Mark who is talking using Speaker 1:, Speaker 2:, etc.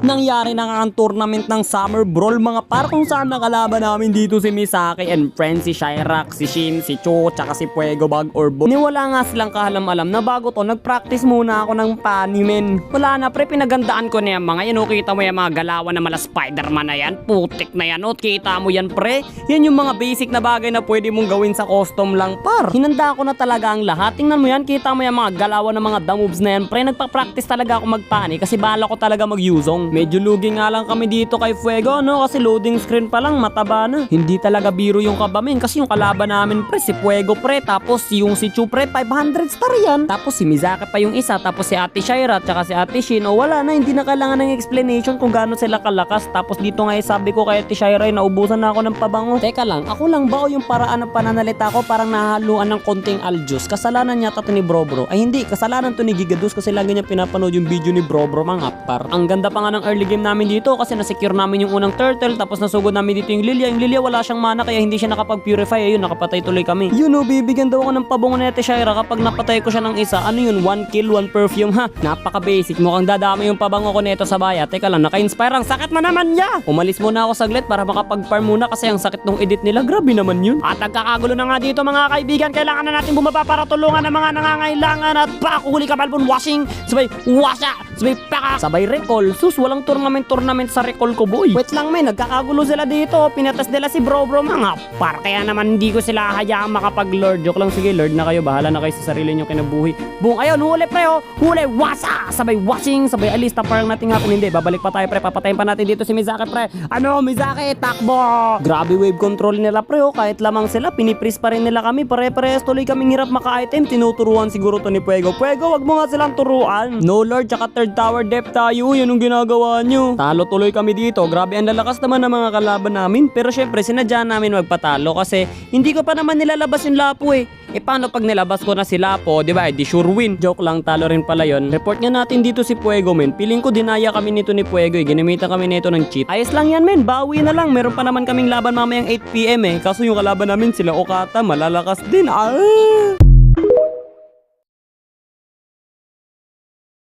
Speaker 1: Nangyari na nga ang tournament ng Summer Brawl mga par, kung saan nakalaban namin dito si Misaki and friends, si Shyrax, si Shin, si Cho, tsaka si Fuego Bag Orbo. Niwala nga silang kahalam-alam na bago to nag-practice muna ako ng panimen. Wala na pre, pinagandaan ko na yan mga yan. O, kita mo yung mga galawan na mala Spider-Man na yan, putik na yan. O, kita mo yan pre, yan yung mga basic na bagay na pwede mong gawin sa custom lang par. Hinanda ko na talaga ang lahat. Tingnan mo yan, kita mo yung mga galawan ng mga moves na yan pre. Nagpa-practice talaga ako magpani kasi bala ko talaga mag-usong. Medyo lugi nga lang kami dito kay Fuego, no? Kasi loading screen pa lang, mataba na. Hindi talaga biro yung kabamin kasi yung kalaban namin pre, si Fuego pre, tapos yung si Chu pre, 500 star yan. Tapos si Misaki pa yung isa, tapos si Ate Shyra, tsaka si Ate Shin. O wala na, hindi na kailangan ng explanation kung gaano sila kalakas. Tapos dito nga sabi ko kay Ate Shyra, naubusan na ako ng pabango. Teka lang, ako lang ba o yung paraan ng pananalita ko parang nahaluan ng konting aljus? Kasalanan niya to ni Brobro. Ay hindi, kasalanan to ni Gigadus kasi lagi niya pinapanood yung video ni Brobro mga par. Ang ganda pa nga ng early game namin dito kasi na-secure namin yung unang turtle, tapos nasugod namin dito yung Lilia. Yung Lilia wala siyang mana kaya hindi siya nakapag-purify. Ayun, nakapatay tuloy kami. You know, bibigyan daw ako ng pabongo ni Ate Shyra kapag napatay ko siya ng isa. Ano yun? 1 kill, 1 perfume ha? Napaka-basic. Mukhang dadami yung pabango ko nito sa baya. Teka lang, naka-inspire. Ang sakit mo naman niya! Umalis muna ako saglit para makapag-farm muna kasi ang sakit nung edit nila. Grabe naman yun. At nagkakagulo na nga dito mga kaibigan. Kailangan na natin bumaba para tulungan ang mga nangangailangan at pakuhuli ka balbon washing. Sabay washa! Sabay paka! Sabay recall. Sus, walang tournament sa recall ko boy. Wait lang men, nagkakagulo sila dito. Pinatas nila si Bro mga par. Kaya naman hindi ko sila hayaang makapag-lord. Joke lang, sige lord na kayo. Bahala na kayo sa sarili nyo kinabuhi. Boom, ayun, huli pre oh. Huli, wasa! Sabay washing, sabay alis. Parang natin hapon. Hindi, babalik pa tayo pre. Papatayin pa natin dito si Misaki pre. Ano, Misaki, takbo! Grabe wave control nila pre oh. Kahit lamang sila, pinipris pa rin nila kami. Pare-parehas tuloy kaming hirap maka-item. Tinuturuan siguro to ni Fuego. Fuego, wag mo nga silang turuan. No lord, tsaka third tower depth tayo. Yan ang ginagawa nyo. Talo tuloy kami dito. Grabe, ang lalakas naman ng mga kalaban namin. Pero syempre, sinadya namin magpatalo kasi hindi ko pa naman nilalabas yung Lapo eh. E paano pag nilabas ko na si Lapo, di ba? Di sure win. Joke lang, talo rin pala yon. Report nga natin dito si Fuego men. Piling ko dinaya kami nito ni Fuego eh. Ginamitan kami nito ng cheat. Ayos lang yan men, bawi na lang. Meron pa naman kaming laban mamayang 8 PM eh. Kaso yung kalaban namin sila Okata, malalakas din.